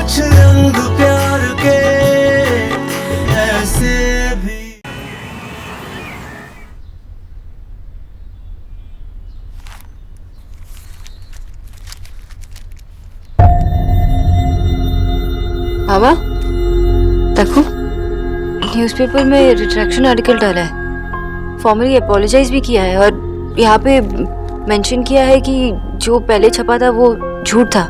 कुछ रंग प्यार के ऐसे भी। बाबा देखो, न्यूज़पेपर में रिट्रैक्शन आर्टिकल डाला है, फॉर्मली अपोलोजाइज भी किया है और यहाँ पे मेंशन किया है कि जो पहले छपा था वो झूठ था।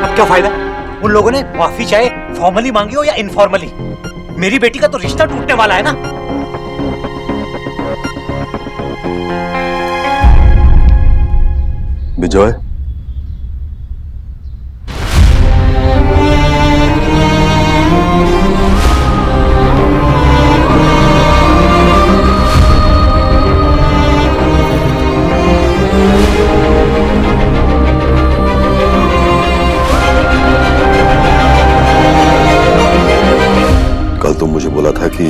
अब क्या फायदा? उन लोगों ने माफी चाहे फॉर्मली मांगी हो या इनफॉर्मली, मेरी बेटी का तो रिश्ता टूटने वाला है ना। विजय, कल तुम मुझे बोला था कि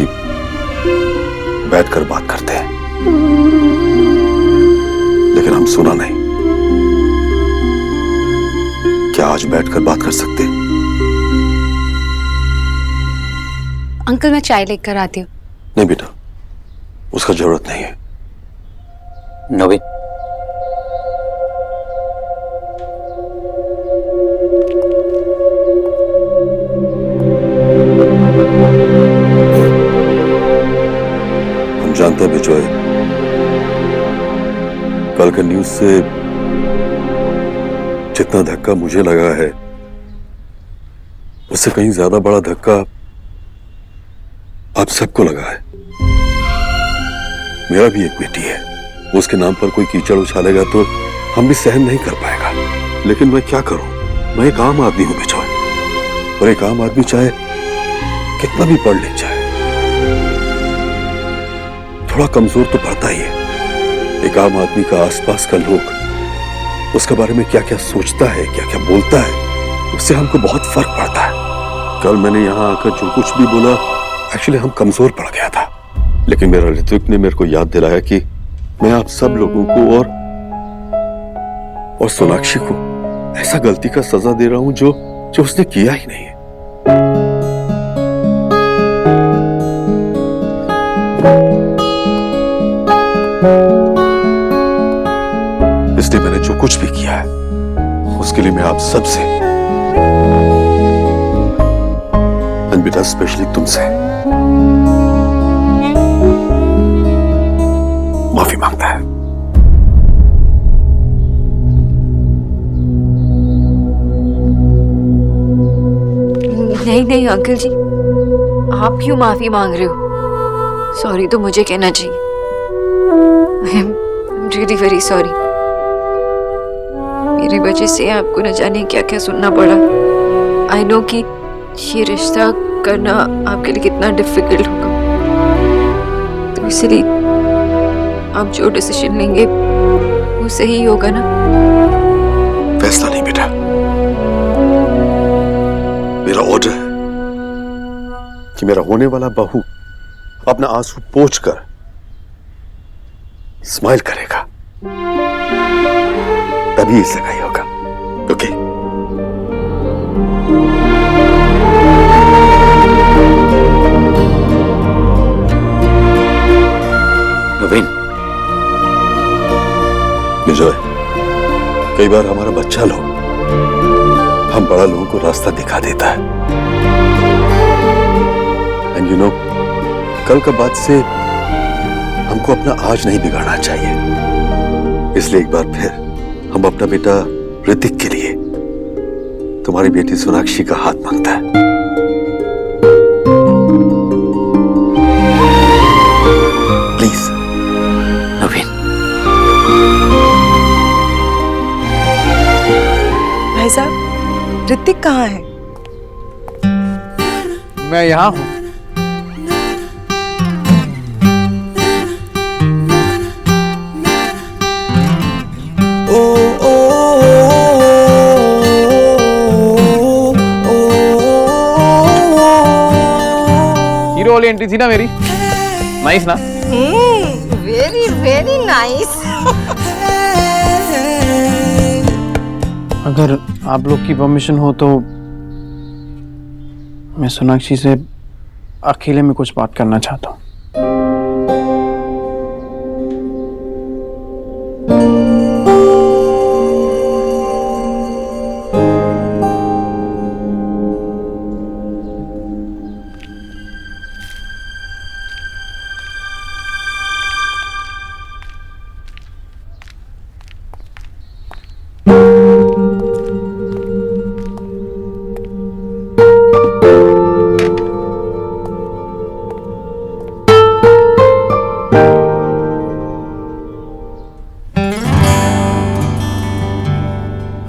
बैठकर बात करते हैं, लेकिन हम सुना नहीं। क्या आज बैठकर बात कर सकते हैं? अंकल मैं चाय लेकर आती हूँ। नहीं बेटा, उसका जरूरत नहीं है। नवीन, हम जानते हैं विजय, कल के न्यूज से जितना धक्का मुझे लगा है, उससे कहीं ज्यादा बड़ा धक्का आप सबको लगा है। मेरा भी एक बेटी है, उसके नाम पर कोई कीचड़ उछालेगा तो हम भी सहन नहीं कर पाएगा। लेकिन मैं क्या करूं? मैं एक आम आदमी हूं विजय, और एक आम आदमी चाहे कितना भी पढ़ ले जाए, थोड़ा कमजोर तो पड़ता ही है। एक आम आदमी का आसपास का लोग उसके बारे में क्या क्या सोचता है, क्या क्या बोलता है, उससे हमको बहुत फर्क पड़ता है। कल मैंने यहाँ आकर जो कुछ भी बोला, एक्चुअली हम कमजोर पड़ गया था। लेकिन मेरा ऋत्विक ने मेरे को याद दिलाया कि मैं आप सब लोगों को और सोनाक्षी को ऐसा गलती का सजा दे रहा हूं जो उसने किया ही नहीं है। इसलिए मैंने जो कुछ भी किया है उसके लिए मैं आप सबसे, एंड बेटा स्पेशली तुमसे, माफी मांगता है। नहीं नहीं अंकल जी, आप क्यों माफी मांग रहे हो? सॉरी तो मुझे कहना चाहिए। I am really very sorry. मेरी वजह से आपको न जाने क्या क्या सुनना पड़ा। आई नो कि ये रिश्ता करना आपके लिए कितना डिफिकल्ट होगा, तो इसलिए आप जो डिसीजन लेंगे वो सही होगा ना? फैसला नहीं बेटा, मेरा ऑर्डर है कि मेरा होने वाला बहू अपना आंसू पोंछकर स्माइल करेगा, तभी ये सगाई होगा। ओके? नवीन, विजय, कई बार हमारा बच्चा लोग हम बड़ा लोगों को रास्ता दिखा देता है। एंड यू नो, कल का बाद से हमको अपना आज नहीं बिगाड़ना चाहिए। इसलिए एक बार फिर हम अपना बेटा ऋतिक के लिए तुम्हारी बेटी सोनाक्षी का हाथ मांगता है। प्लीज नवीन। भाई साहब, ऋतिक कहाँ है? मैं यहाँ हूँ। हीरो वाली एंट्री थी ना मेरी, नाइस ना? Very very nice. अगर आप लोग की परमिशन हो तो मैं सोनाक्षी से अकेले में कुछ बात करना चाहता हूँ।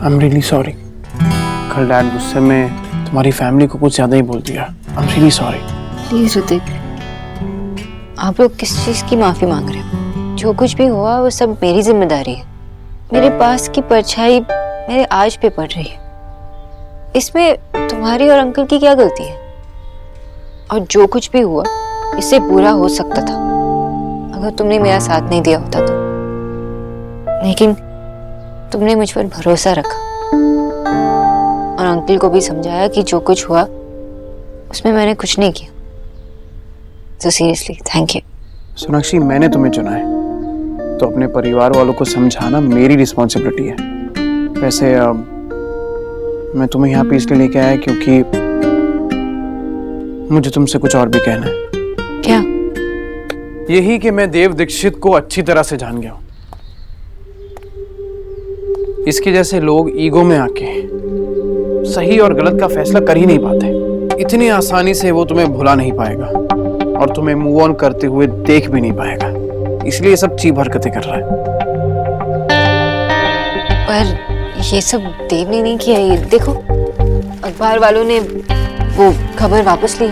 I'm really sorry. कल डैड गुस्से में तुम्हारी फैमिली को कुछ ज्यादा ही बोल दिया। I'm really sorry. Please Hrithik, आप लोग किस चीज की माफी मांग रहे हो? जो कुछ भी हुआ वो सब मेरी जिम्मेदारी है। मेरे पास की परछाई मेरे आज पे पड़ रही है। इसमें तुम्हारी और अंकल की क्या गलती है? और जो कुछ भी हुआ इससे बुरा हो सकता था अगर तुमने मेरा साथ नहीं दिया होता तो। लेकिन तुमने मुझ पर भरोसा रखा और अंकल को भी समझाया कि जो कुछ हुआ उसमें मैंने कुछ नहीं किया। तो सीरियसली थैंक यू। सोनाक्षी, मैंने तुम्हें चुना है तो अपने परिवार वालों को समझाना मेरी रिस्पॉन्सिबिलिटी है। वैसे मैं तुम्हें यहाँ पे इसलिए लेके आया क्योंकि मुझे तुमसे कुछ और भी कहना है। क्या? यही कि मैं देव दीक्षित को अच्छी तरह से जान गया हूं। इसके जैसे लोग ईगो में आके सही और गलत का फैसला कर ही नहीं पाते। इतनी आसानी से वो तुम्हें भुला नहीं पाएगा और तुम्हें मूव ऑन करते हुए देख भी नहीं पाएगा, इसलिए सब चीप हरकतें कर रहा है। पर ये सब देव ने नहीं किया। ये देखो, अखबार वालों ने वो खबर वापस ली।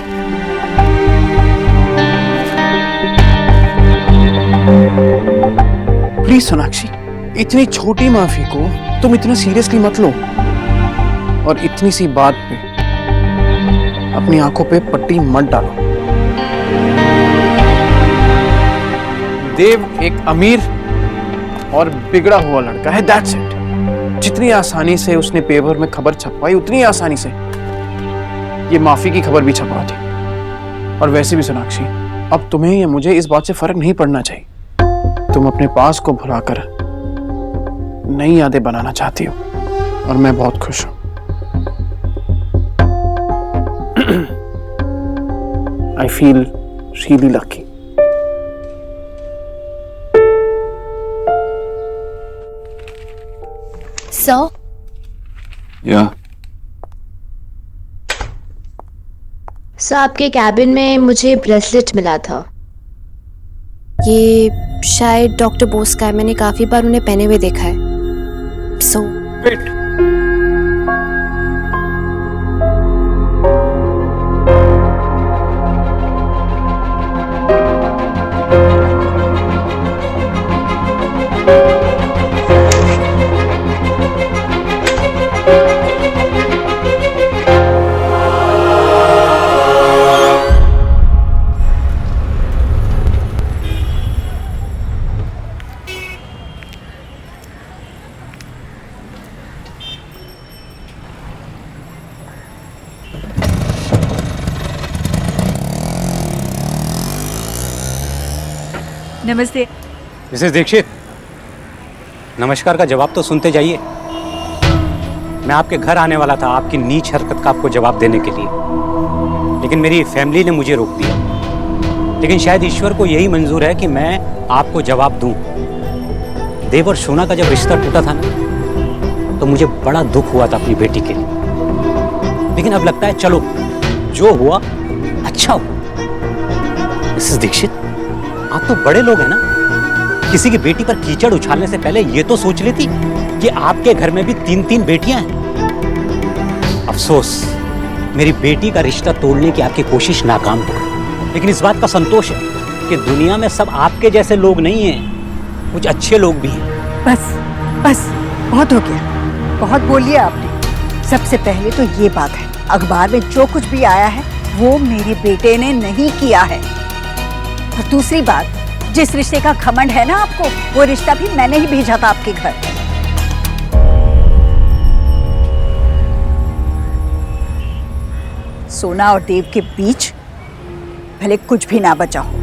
प्लीज सोनाक्षी, इतनी छोटी माफी को तुम इतना सीरियसली मत लो और इतनी सी बात पे अपनी आंखों पे पट्टी मत डालो। देव एक अमीर और बिगड़ा हुआ लड़का है, दैट्स इट। जितनी आसानी से उसने पेपर में खबर छपवाई उतनी आसानी से ये माफी की खबर भी छपवा दी। और वैसे भी सोनाक्षी, अब तुम्हें या मुझे इस बात से फर्क नहीं पड़ना चाहिए। तुम अपने पास को भुलाकर नई यादें बनाना चाहती हो और मैं बहुत खुश हूं। I feel really lucky. Sir? Yeah. Sir, आपके कैबिन में मुझे ब्रेसलेट मिला था। ये शायद डॉक्टर बोस का है। मैंने काफी बार उन्हें पहने हुए देखा है। सो नमस्ते। मिसेस दीक्षित, नमस्कार का जवाब तो सुनते जाइए। मैं आपके घर आने वाला था आपकी नीच हरकत का आपको जवाब देने के लिए, लेकिन मेरी फैमिली ने मुझे रोक दिया। लेकिन शायद ईश्वर को यही मंजूर है कि मैं आपको जवाब दूं। देव और सोना का जब रिश्ता टूटा था ना, तो मुझे बड़ा दुख हुआ था अपनी बेटी के लिए। लेकिन अब लगता है चलो जो हुआ अच्छा हुआ। मिसेस दीक्षित, आप तो बड़े लोग हैं ना, किसी की बेटी पर कीचड़ उछालने से पहले ये तो सोच लेती कि आपके घर में भी 3-3 बेटियां हैं। अफसोस, मेरी बेटी का रिश्ता तोड़ने की आपकी कोशिश नाकाम हो गई। लेकिन इस बात का संतोष है कि दुनिया में सब आपके जैसे लोग नहीं हैं, कुछ अच्छे लोग भी हैं। बस बस, बहुत हो गया, बहुत बोल लिया आपने। सबसे पहले तो ये बात है, अखबार में जो कुछ भी आया है वो मेरे बेटे ने नहीं किया है। और दूसरी बात, जिस रिश्ते का घमंड है ना आपको, वो रिश्ता भी मैंने ही भेजा था आपके घर। सोना और देव के बीच भले कुछ भी ना बचा हो,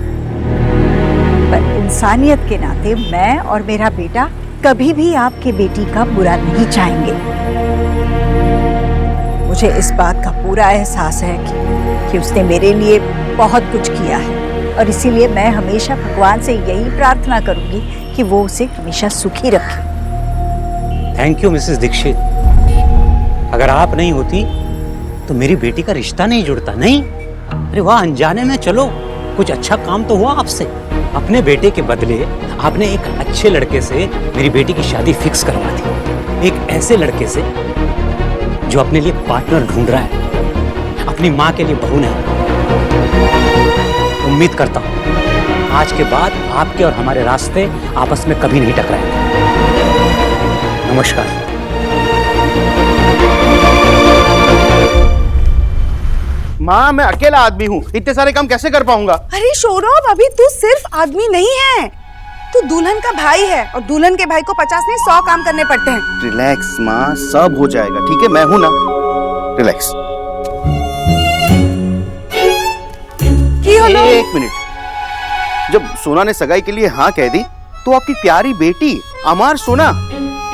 पर इंसानियत के नाते मैं और मेरा बेटा कभी भी आपके बेटी का बुरा नहीं चाहेंगे। मुझे इस बात का पूरा एहसास है कि उसने मेरे लिए बहुत कुछ किया है, और इसीलिए मैं हमेशा भगवान से यही प्रार्थना करूंगी कि वो उसे हमेशा सुखी रखे। Thank you Mrs Dikshit. अगर आप नहीं होती तो मेरी बेटी का रिश्ता नहीं जुड़ता। नहीं, अरे वाह, अनजाने में चलो कुछ अच्छा काम तो हुआ आपसे। अपने बेटे के बदले आपने एक अच्छे लड़के से मेरी बेटी की शादी फिक्स करवा दी, एक ऐसे लड़के से जो अपने लिए पार्टनर ढूंढ रहा है, अपनी माँ के लिए बहू नहीं। उम्मीद करता हूँ आज के बाद आपके और हमारे रास्ते आपस में कभी नहीं टकराएंगे। नमस्कार। माँ, मैं अकेला आदमी हूँ, इतने सारे काम कैसे कर पाऊंगा? अरे सौरभ, अभी तू सिर्फ आदमी नहीं है, तू दुल्हन का भाई है, और दुल्हन के भाई को 50 नहीं 100 काम करने पड़ते हैं। रिलैक्स माँ, सब हो जाएगा, ठीक है? मैं हूं ना, रिलैक्स। एक मिनट, जब सोना ने सगाई के लिए हाँ कह दी तो आपकी प्यारी बेटी अमार सोना,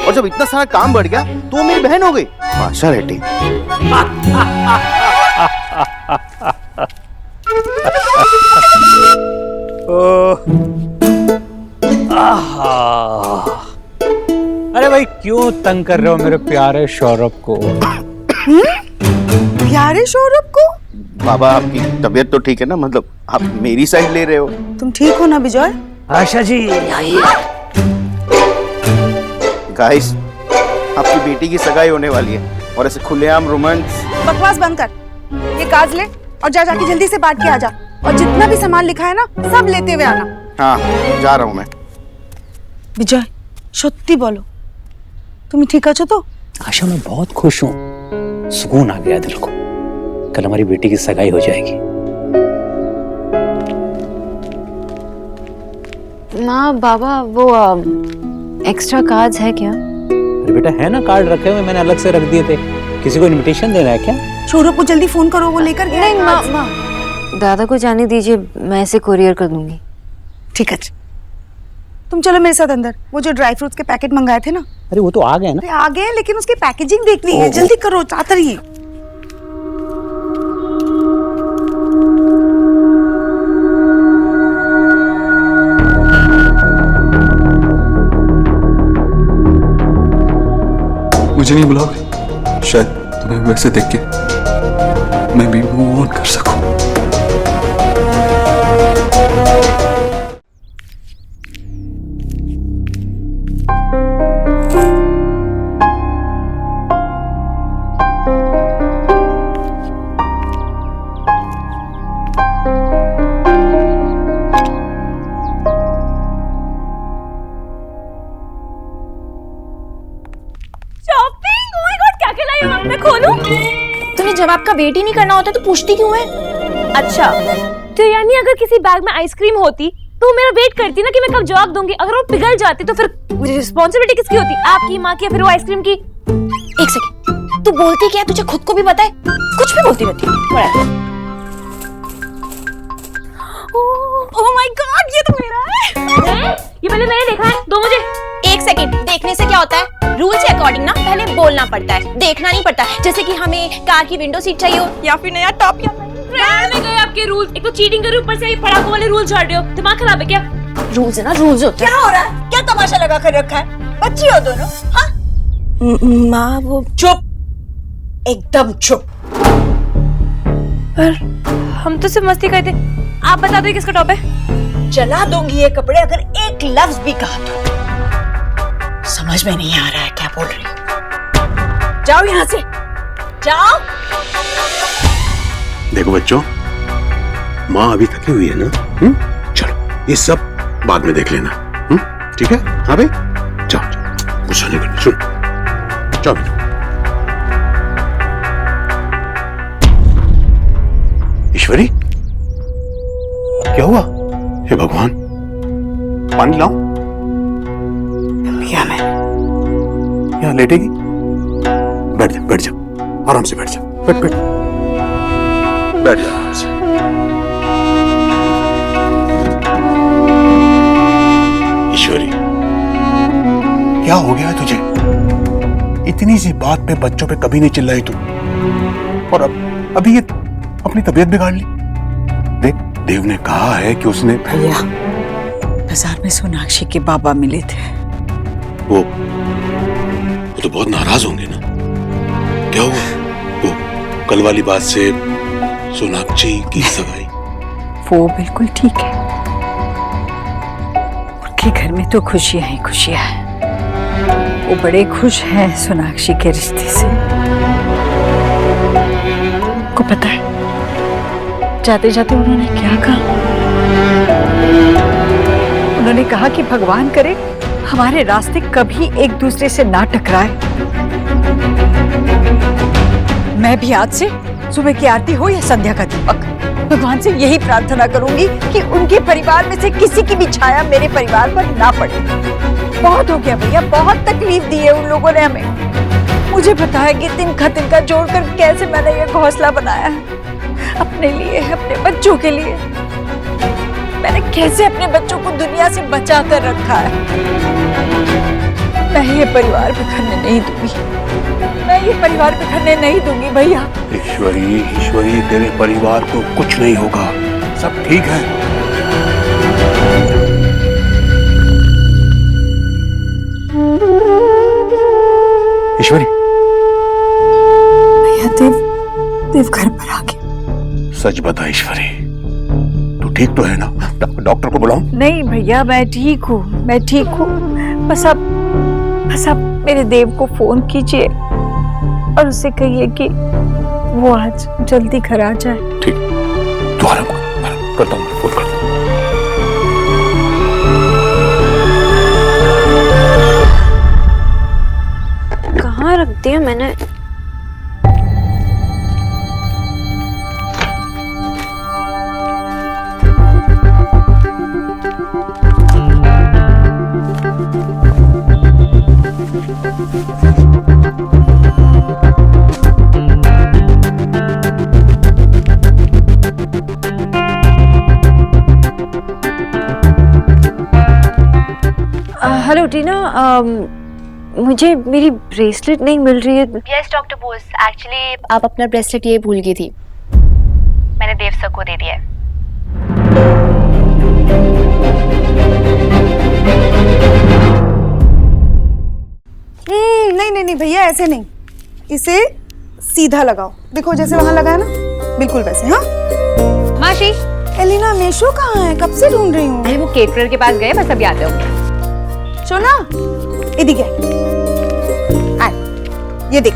और जब इतना सारा काम बढ़ गया तो वो मेरी बहन हो गई। माशा रेटी। अरे भाई, क्यों तंग कर रहे हो मेरे प्यारे सौरभ को? प्यारे सौरभ को? बाबा, आपकी तबीयत तो ठीक है ना? मतलब आप मेरी साइड ले रहे हो? तुम ठीक हो ना विजय? आशा जी, गाइस, आपकी बेटी की सगाई होने वाली है और ऐसे खुलेआम रोमांस। बकवास बंद कर, ये काज ले और जाके जल्दी से बांट के आ जा, और जितना भी सामान लिखा है ना सब लेते हुए आना। हाँ, जा रहा हूँ मैं। विजय, सत्ती बोलो, तुम ठीक आछो तो? आशा, मैं बहुत खुश हूँ, सुकून आ गया दिल को। कल हमारी बेटी की सगाई हो जाएगी। माँ, बाबा, वो एक्स्ट्रा कार्ड्स है क्या? अरे बेटा, है ना कार्ड रखे हुए, मैंने अलग से रख दिए थे। किसी को इनविटेशन देना है क्या? सौरभ को जल्दी फोन करो, वो लेकर गया। नहीं माँ, दादा को जाने दीजिए, मैं इसे कुरियर कर दूंगी। ठीक है, तुम चलो मेरे साथ अंदर। वो जो ड्राई फ्रूट्स के पैकेट मंगाए थे ना, अरे वो तो आ गए ना। अरे आ गए, लेकिन उसकी पैकेजिंग देखनी है। जल्दी करो, चाहते रहिए। मुझे नहीं बुलाओगे? शायद तुम्हें वैसे देख के मैं भी मूव ऑन कर सकूं। तुम्हें जब आपका वेट ही नहीं करना होता तो पूछती क्यों है? अच्छा, तो यानी अगर किसी बैग में आइसक्रीम होती तो मेरा वेट करती ना कि मैं कब जवाब दूंगी। अगर वो पिघल जाती तो फिर रिस्पॉन्सिबिलिटी किसकी होती? आपकी, माँ की, या फिर वो आइसक्रीम की? एक सेकंड, तू बोलती क्या? तुझे खुद को भी पता है, कुछ भी बोलती रहती है। ओह माय गॉड, ये तो मेरा है। ये पहले मैंने देखा है, दो मुझे। एक सेकंड, देखने से क्या होता है? रूल के अकॉर्डिंग ना पहले बोलना पड़ता है, देखना नहीं पड़ता। जैसे कि हमें कार की विंडो सीट चाहिए हो या फिर नया टॉप या रहने गए आपके रूल। एक तो चीटिंग कर, ऊपर से पढ़ाकू वाले रूल झाड़ रहे हो। दिमाग खराब है क्या? रूल्स है ना, रूल्स होते हैं। क्या हो रहा है? क्या तमाशा लगा कर रखा है? बच्ची हो दोनों। हाँ, माँ वो चुप, एकदम चुप। पर हम तो सिर्फ मस्ती करते। आप बता दो किसका टॉप है? जला दूंगी ये कपड़े अगर एक लफ्ज भी कहा तो। समझ में नहीं आ रहा है क्या बोल रही हो। जाओ यहाँ से, जाओ। देखो बच्चों, माँ अभी थकी हुई है ना। चलो, ये सब बाद में देख लेना। ठीक है? हाँ भाई, जाओ, गुस्सा नहीं करना। सुन, जाओ। ईश्वरी, क्या हुआ? हे भगवान, पानी लाऊं? पिया मैंने। यहाँ लेटेगी? बैठ जा, आराम से बैठ जा। बैठ बैठ। बैठ जा आराम से। ईश्वरी, क्या हो गया है तुझे? इतनी सी बात पे बच्चों पे कभी नहीं चिल्लाई तू, और अब अभी ये अपनी तबीयत बिगाड़ ली। देख, देव ने कहा है कि उसने भैया, बाजार में सोनाक्षी के बाबा मिले थे। वो तो बहुत नाराज होंगे ना? क्या हुआ? वो कल वाली बात से सोनाक्षी की सगाई? वो बिल्कुल ठीक है, उनके घर में तो खुशियां ही खुशियां हैं। वो बड़े खुश हैं सोनाक्षी के रिश्ते से। को पता है जाते जाते उन्होंने क्या कहा? उन्होंने कहा कि भगवान करे हमारे रास्ते कभी एक दूसरे से ना टकराए। मैं भी आज से सुबह की आरती हो या संध्या का दीपक, भगवान से यही प्रार्थना करूंगी कि उनके परिवार में से किसी की भी छाया मेरे परिवार पर ना पड़े। बहुत हो गया भैया, बहुत तकलीफ दी है उन लोगों ने हमें। मुझे पता है कि तिनका तिनका जोड़कर कैसे मैंने ये घोंसला बनाया है अपने लिए, अपने बच्चों के लिए। मैंने कैसे अपने बच्चों को दुनिया से बचा कर रखा है। मैं ये परिवार बिखरने नहीं दूंगी, मैं ये परिवार बिखरने नहीं दूंगी भैया। ईश्वरी, ईश्वरी, तेरे परिवार को कुछ नहीं होगा, सब ठीक है। ईश्वरी, भैया, देव घर पर आ गया। सच बता ईश्वरी, तू ठीक तो है ना? डॉक्टर को बुलाऊं? नहीं भैया, मैं ठीक हूँ, मैं ठीक हूँ। बस आप मेरे देव को फोन कीजिए और उससे कहिए कि वो आज जल्दी घर आ जाए। ठीक, तू आराम करता हूँ, फोन करता हूँ। कहाँ रख दिया मैंने? हेलो टीना, मुझे मेरी ब्रेसलेट नहीं मिल रही है। यस डॉक्टर बोस, एक्चुअली आप अपना ब्रेसलेट ये भूल गई थी, मैंने देव सर को दे दिया है। नहीं भैया, ऐसे नहीं, इसे सीधा लगाओ। देखो जैसे वहां लगा है ना, बिल्कुल वैसे। हाँ माशी, एलिना, मेशो कहाँ है? कब से ढूंढ रही हूँ। अरे वो केटरर के पास गए, बस अभी आते होंगे। सोना, इधर ये देख,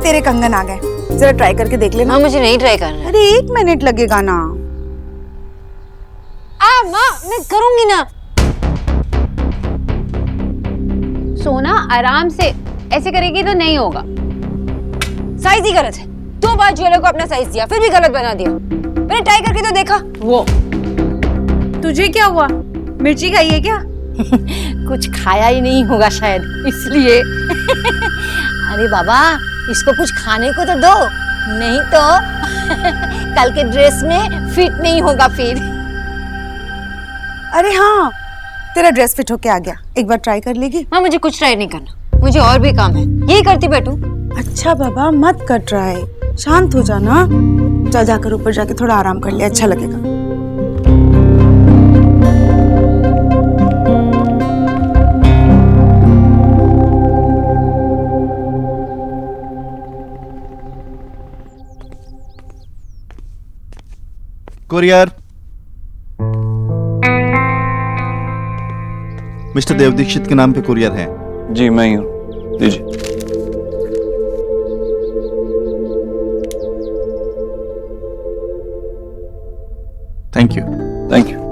तेरे कंगन आ गए, जरा ट्राई करके देख लेना। मुझे नहीं ट्राई करना। अरे 1 मिनट लगेगा ना। माँ, मैं करूंगी ना। सोना, आराम से, ऐसे करेगी तो नहीं होगा। साइज ही गलत है। 2 बार ज्वेलर को अपना साइज दिया, फिर भी गलत बना दिया। मैंने ट्राई करके तो देखा। वो तुझे क्या हुआ? मिर्ची खाई है क्या? कुछ खाया ही नहीं होगा शायद, इसलिए। अरे बाबा, इसको कुछ खाने को तो दो, नहीं तो कल के ड्रेस में फिट नहीं होगा फिर। अरे हाँ, तेरा ड्रेस फिट होके आ गया, एक बार ट्राई कर लेगी? माँ, मुझे कुछ ट्राई नहीं करना, मुझे और भी काम है, यही करती बैठूं। अच्छा बाबा, मत कर ट्राई, शांत हो जाना। जा जाकर ऊपर जाके थोड़ा आराम कर ले, अच्छा लगेगा। कुरियर। मिस्टर देव दीक्षित के नाम पे कुरियर है। जी मैं ही हूँ, दीजिए। Thank you. Thank you.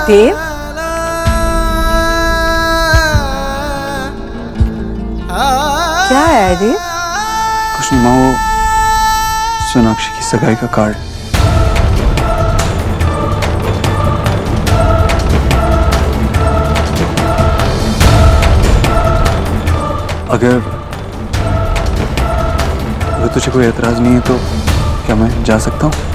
Dev, क्या जयदेव? कुछ नहीं माँ, वो सोनाक्षी की सगाई का कार्ड। अगर तुझे कोई एतराज नहीं है तो क्या मैं जा सकता हूँ?